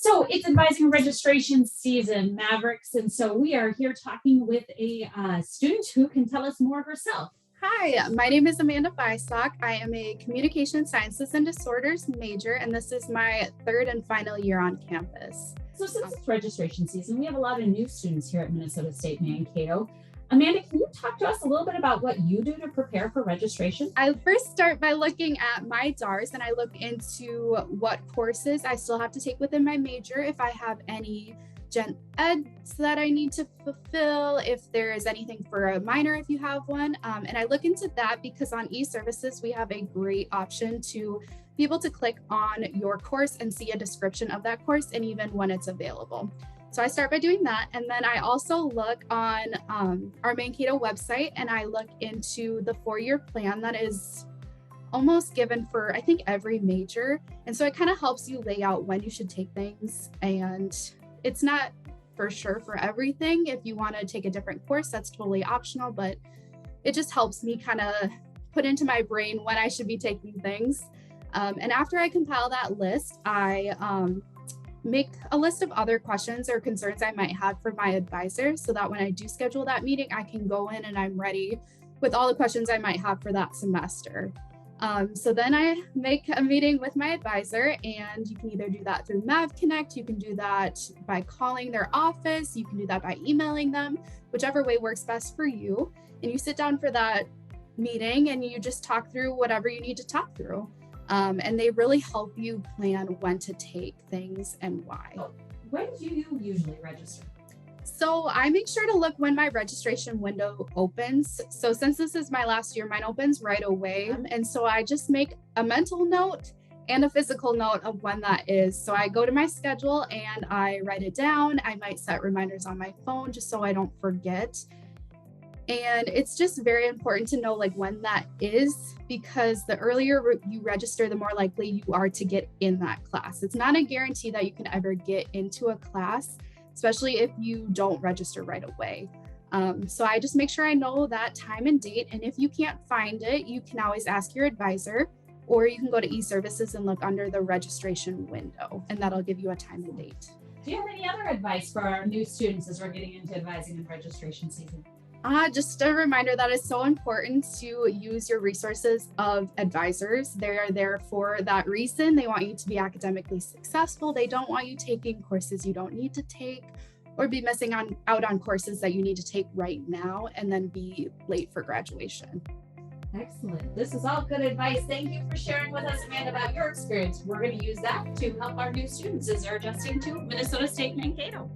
So it's advising registration season, Mavericks. And so we are here talking with a student who can tell us more herself. Hi, my name is Amanda Bystock. I am a Communication Sciences and Disorders major, and this is my third and final year on campus. So since it's registration season, we have a lot of new students here at Minnesota State Mankato. Amanda, can you talk to us a little bit about what you do to prepare for registration? I first start by looking at my DARS and I look into what courses I still have to take within my major, if I have any gen eds that I need to fulfill, if there is anything for a minor, if you have one. And I look into that because on e-services, we have a great option to be able to click on your course and see a description of that course and even when it's available. So I start by doing that. And then I also look on our Mankato website and I look into the 4-year plan that is almost given for, I think, every major. And so it kind of helps you lay out when you should take things. And it's not for sure for everything. If you want to take a different course, that's totally optional, but it just helps me kind of put into my brain when I should be taking things. And after I compile that list, I make a list of other questions or concerns I might have for my advisor so that when I do schedule that meeting, I can go in and I'm ready with all the questions I might have for that semester. So then I make a meeting with my advisor, and you can either do that through Mav Connect, you can do that by calling their office, you can do that by emailing them, whichever way works best for you. And you sit down for that meeting and you just talk through whatever you need to talk through. And they really help you plan when to take things and why. When do you usually register? So I make sure to look when my registration window opens. So since this is my last year, mine opens right away. And so I just make a mental note and a physical note of when that is. So I go to my schedule and I write it down. I might set reminders on my phone just so I don't forget. And it's just very important to know like when that is, because the earlier you register, the more likely you are to get in that class. It's not a guarantee that you can ever get into a class, especially if you don't register right away. So I just make sure I know that time and date. And if you can't find it, you can always ask your advisor, or you can go to e-services and look under the registration window, and that'll give you a time and date. Do you have any other advice for our new students as we're getting into advising and registration season? Just a reminder that it's so important to use your resources of advisors. They're there for that reason. They want you to be academically successful. They don't want you taking courses you don't need to take or be missing out on courses that you need to take right now and then be late for graduation. Excellent. This is all good advice. Thank you for sharing with us, Amanda, about your experience. We're going to use that to help our new students as they're adjusting to Minnesota State Mankato.